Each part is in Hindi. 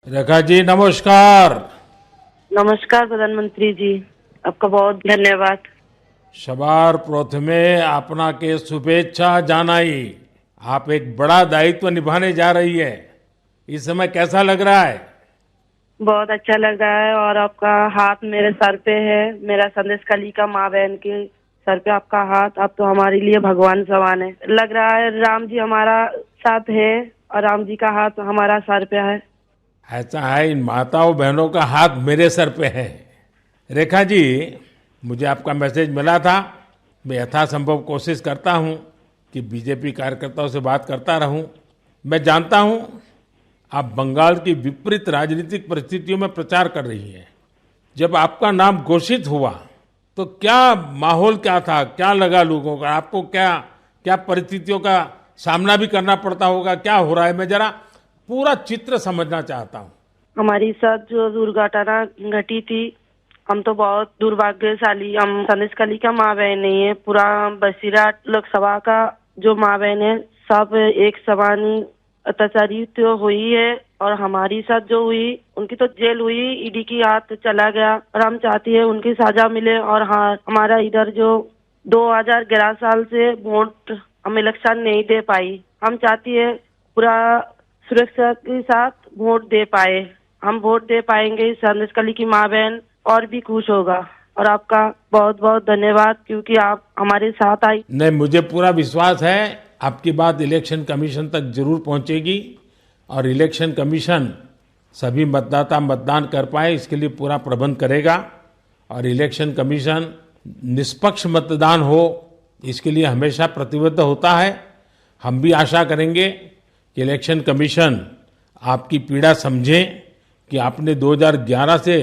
रेखा जी नमस्कार। नमस्कार प्रधानमंत्री जी, आपका बहुत धन्यवाद। सवार प्रथमे अपना के शुभेच्छा जानाई। आप एक बड़ा दायित्व निभाने जा रही है। इस समय कैसा लग रहा है? बहुत अच्छा लग रहा है और आपका हाथ मेरे सर पे है। मेरा संदेश कली का माँ बहन के सर पे आपका हाथ, आप तो हमारे लिए भगवान समान है। लग रहा है राम जी हमारा साथ है और राम जी का हाथ हमारा सर पे है। ऐसा है, इन माताओं बहनों का हाथ मेरे सर पे है। रेखा जी, मुझे आपका मैसेज मिला था। मैं यथासंभव कोशिश करता हूं कि बीजेपी कार्यकर्ताओं से बात करता रहूं। मैं जानता हूं आप बंगाल की विपरीत राजनीतिक परिस्थितियों में प्रचार कर रही हैं। जब आपका नाम घोषित हुआ तो क्या माहौल क्या था, क्या लगा लोगों का? आपको क्या क्या परिस्थितियों का सामना भी करना पड़ता होगा? क्या हो रहा है, मैं जरा पूरा चित्र समझना चाहता हूँ। हमारी साथ जो दुर्घटना घटी थी, हम तो बहुत दुर्भाग्यशाली, हम संदेश कली का माँ बहन नहीं है, पूरा बसीरा लोकसभा का जो माँ बहन है सब एक समान ही अत्याचारी तो हुई है। और हमारी साथ जो हुई उनकी तो जेल हुई, ईडी की हाथ चला गया और हम चाहती है उनकी सजा मिले। और हाँ, हमारा इधर जो 2011 साल से वोट हम इलेक्शन नहीं दे पाई, हम चाहती है पूरा सुरक्षा के साथ वोट दे पाए। हम वोट दे पाएंगे, संदेश कली की माँ बहन और भी खुश होगा। और आपका बहुत बहुत धन्यवाद क्योंकि आप हमारे साथ आई। नहीं, मुझे पूरा विश्वास है आपकी बात इलेक्शन कमीशन तक जरूर पहुंचेगी और इलेक्शन कमीशन सभी मतदाता मतदान कर पाए इसके लिए पूरा प्रबंध करेगा। और इलेक्शन कमीशन निष्पक्ष मतदान हो इसके लिए हमेशा प्रतिबद्ध होता है। हम भी आशा करेंगे कि इलेक्शन कमीशन आपकी पीड़ा समझे कि आपने 2011 से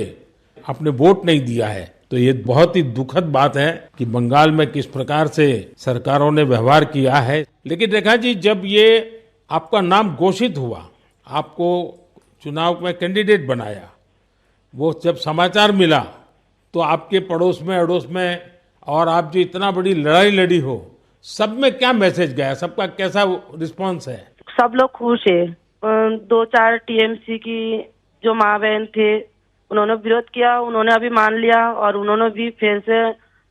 आपने वोट नहीं दिया है। तो ये बहुत ही दुखद बात है कि बंगाल में किस प्रकार से सरकारों ने व्यवहार किया है। लेकिन रेखा जी, जब ये आपका नाम घोषित हुआ, आपको चुनाव में कैंडिडेट बनाया, वो जब समाचार मिला तो आपके पड़ोस में अड़ोस में और आप जो इतना बड़ी लड़ाई लड़ी हो, सब में क्या मैसेज गया? सबका कैसा रिस्पांस है? सब लोग खुश है। दो चार टीएमसी की जो माँ बहन थे उन्होंने विरोध किया, उन्होंने अभी मान लिया और उन्होंने भी फिर से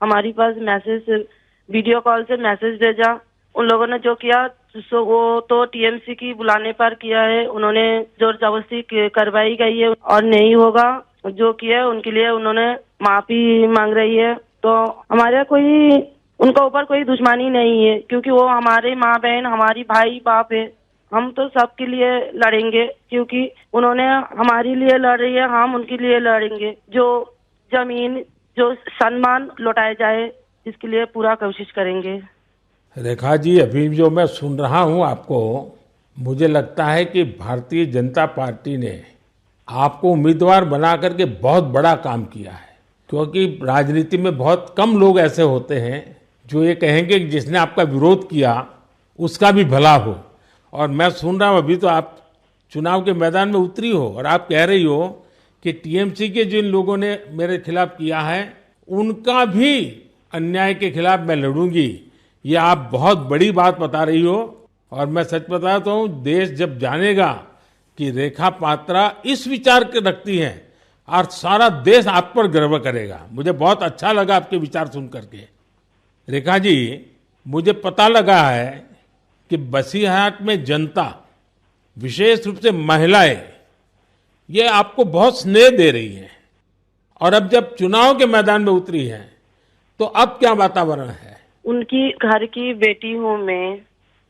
हमारी पास मैसेज, वीडियो कॉल से मैसेज भेजा। उन लोगों ने जो किया सो वो तो टीएमसी की बुलाने पर किया है, उन्होंने जोर जबरदस्ती करवाई गई है और नहीं होगा जो किया है उनके लिए उन्होंने माफी मांग रही है। तो हमारे कोई उनका ऊपर कोई दुश्मनी नहीं है क्योंकि वो हमारे माँ बहन, हमारी भाई बाप है। हम तो सबके लिए लड़ेंगे क्योंकि उन्होंने हमारे लिए लड़ रही है, हम उनके लिए लड़ेंगे। जो जमीन, जो सम्मान लौटाया जाए इसके लिए पूरा कोशिश करेंगे। रेखा जी, अभी जो मैं सुन रहा हूं आपको, मुझे लगता है कि भारतीय जनता पार्टी ने आपको उम्मीदवार बना करके बहुत बड़ा काम किया है। क्योंकि राजनीति में बहुत कम लोग ऐसे होते हैं जो ये कहेंगे कि जिसने आपका विरोध किया उसका भी भला हो। और मैं सुन रहा हूं अभी तो आप चुनाव के मैदान में उतरी हो और आप कह रही हो कि टीएमसी के जिन लोगों ने मेरे खिलाफ किया है उनका भी अन्याय के खिलाफ मैं लड़ूंगी। ये आप बहुत बड़ी बात बता रही हो। और मैं सच बताता हूँ, देश जब जानेगा कि रेखा पात्रा इस विचार के रखती हैं और सारा देश आप पर गर्व करेगा। मुझे बहुत अच्छा लगा आपके विचार सुन करके। रेखा जी, मुझे पता लगा है कि बसीरहाट में जनता, विशेष रूप से महिलाएं, ये आपको बहुत स्नेह दे रही हैं। और अब जब चुनाव के मैदान में उतरी हैं तो अब क्या वातावरण है? उनकी घर की बेटी हूँ मैं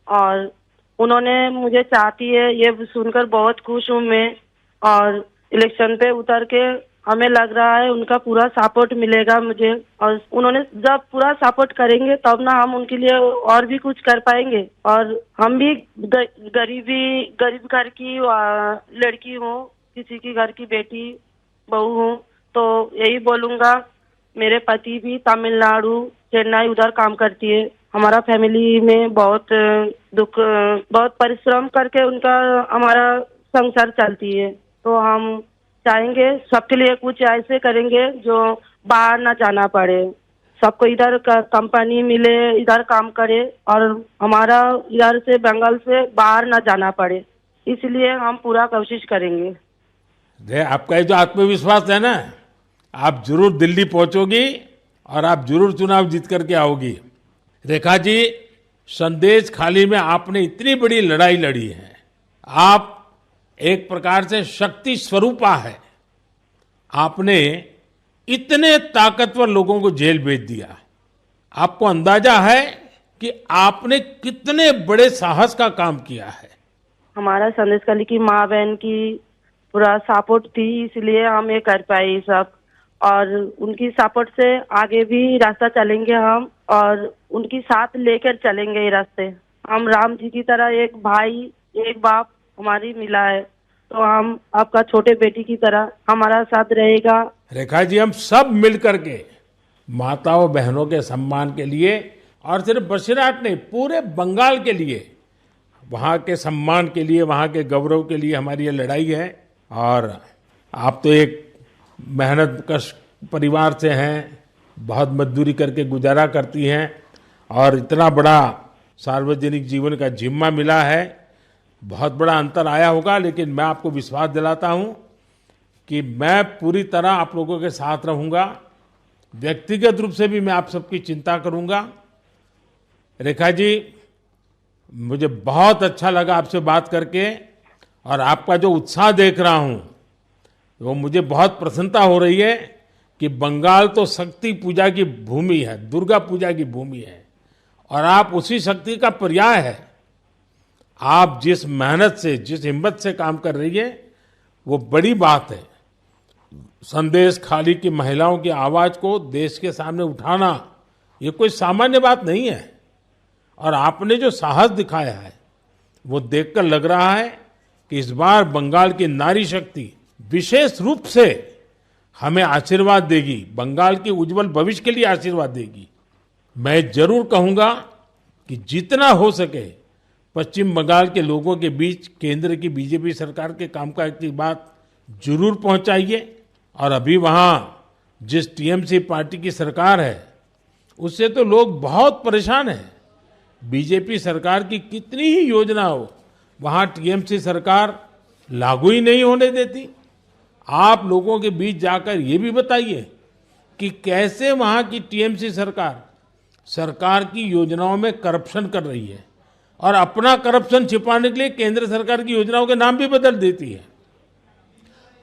और उन्होंने मुझे चाहती है, ये सुनकर बहुत खुश हूँ मैं। और इलेक्शन पे उतर के हमें लग रहा है उनका पूरा सपोर्ट मिलेगा मुझे। और उन्होंने जब पूरा सपोर्ट करेंगे तब ना हम उनके लिए और भी कुछ कर पाएंगे। और हम भी गरीब घर की लड़की हूँ, किसी की घर की बेटी बहू हूँ। तो यही बोलूंगा, मेरे पति भी तमिलनाडु, चेन्नई उधर काम करती है। हमारा फैमिली में बहुत दुख, बहुत परिश्रम करके उनका हमारा संसार चलती है। तो हम चाहेंगे सबके लिए कुछ ऐसे करेंगे जो बाहर ना जाना पड़े, सबको इधर का कंपनी मिले, इधर काम करे और हमारा इधर से बंगाल से बाहर ना जाना पड़े। इसलिए हम पूरा कोशिश करेंगे। आपका ये जो आत्मविश्वास है ना, आप जरूर दिल्ली पहुंचोगी और आप जरूर चुनाव जीत करके आओगी। रेखा जी, संदेश खाली में आपने इतनी बड़ी लड़ाई लड़ी है। आप एक प्रकार से शक्ति स्वरूपा है। आपने इतने ताकतवर लोगों को जेल भेज दिया। आपको अंदाजा है कि आपने कितने बड़े साहस का काम किया है। हमारा संदेश खाली की माँ बहन की पूरा सपोर्ट थी, इसलिए हम ये कर पाए ये सब। और उनकी सपोर्ट से आगे भी रास्ता चलेंगे हम, और उनकी साथ लेकर चलेंगे ये रास्ते। हम राम जी की तरह एक भाई एक बाप हमारी मिला है, तो हम आपका छोटे बेटी की तरह हमारा साथ रहेगा। रेखा जी, हम सब मिल करके माताओं बहनों के सम्मान के लिए, और सिर्फ बसीरहाट नहीं, पूरे बंगाल के लिए, वहाँ के सम्मान के लिए, वहाँ के गौरव के लिए हमारी ये लड़ाई है। और आप तो एक मेहनत कश परिवार से हैं, बहुत मजदूरी करके गुजारा करती हैं, और इतना बड़ा सार्वजनिक जीवन का जिम्मा मिला है। बहुत बड़ा अंतर आया होगा, लेकिन मैं आपको विश्वास दिलाता हूँ कि मैं पूरी तरह आप लोगों के साथ रहूँगा। व्यक्तिगत रूप से भी मैं आप सबकी चिंता करूँगा। रेखा जी, मुझे बहुत अच्छा लगा आपसे बात करके, और आपका जो उत्साह देख रहा हूँ वो मुझे बहुत प्रसन्नता हो रही है कि बंगाल तो शक्ति पूजा की भूमि है, दुर्गा पूजा की भूमि है, और आप उसी शक्ति का पर्याय है। आप जिस मेहनत से, जिस हिम्मत से काम कर रही है, वो बड़ी बात है। संदेश खाली की महिलाओं की आवाज को देश के सामने उठाना ये कोई सामान्य बात नहीं है। और आपने जो साहस दिखाया है वो देखकर लग रहा है कि इस बार बंगाल की नारी शक्ति विशेष रूप से हमें आशीर्वाद देगी, बंगाल के उज्जवल भविष्य के लिए आशीर्वाद देगी। मैं जरूर कहूंगा कि जितना हो सके पश्चिम बंगाल के लोगों के बीच केंद्र की बीजेपी सरकार के कामकाज की बात जरूर पहुंचाइए। और अभी वहां जिस टीएमसी पार्टी की सरकार है उससे तो लोग बहुत परेशान हैं। बीजेपी सरकार की कितनी ही योजना हो, वहां टीएमसी सरकार लागू ही नहीं होने देती। आप लोगों के बीच जाकर ये भी बताइए कि कैसे वहां की टीएमसी सरकार की योजनाओं में करप्शन कर रही है, और अपना करप्शन छिपाने के लिए केंद्र सरकार की योजनाओं के नाम भी बदल देती है।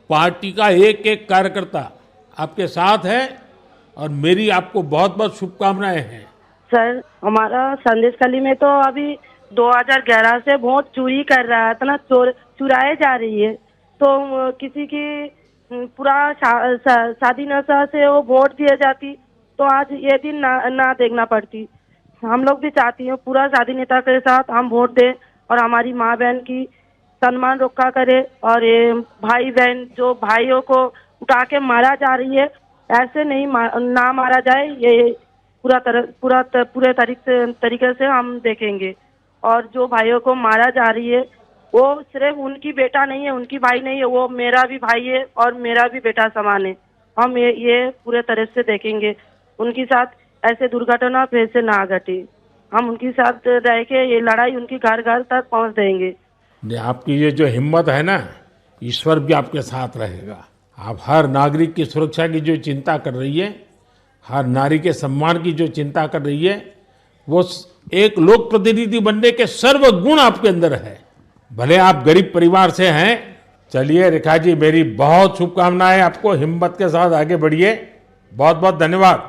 पार्टी का एक एक कार्यकर्ता आपके साथ है, और मेरी आपको बहुत बहुत शुभकामनाएं हैं। सर, हमारा संदेश खाली में तो अभी 2011 से वोट चोरी कर रहा था ना, चुराए जा रही है। तो किसी की पूरा शादी नशा से वो वोट दिए जाती, तो आज ये दिन ना देखना पड़ती। हम लोग भी चाहती हैं पूरा शादी नेता के साथ हम वोट दें, और हमारी माँ बहन की सम्मान रक्षा करे। और ये भाई बहन जो भाइयों को उठा के मारा जा रही है, ऐसे नहीं ना मारा जाए, ये पूरे तरीके से हम देखेंगे। और जो भाइयों को मारा जा रही है वो सिर्फ उनकी बेटा नहीं है, उनकी भाई नहीं है, वो मेरा भी भाई है और मेरा भी बेटा समान है। हम ये पूरे तरह से देखेंगे, उनके साथ ऐसे दुर्घटना फिर से ना घटे। हम उनके साथ रह के ये लड़ाई उनकी घर घर तक पहुंच देंगे। आपकी ये जो हिम्मत है ना, ईश्वर भी आपके साथ रहेगा। आप हर नागरिक की सुरक्षा की जो चिंता कर रही है, हर नारी के सम्मान की जो चिंता कर रही है, वो एक लोक प्रतिनिधि बनने के सर्व गुण आपके अंदर है। भले आप गरीब परिवार से हैं। चलिए रेखा जी, मेरी बहुत शुभकामनाएं आपको, हिम्मत के साथ आगे बढ़िए। बहुत बहुत धन्यवाद।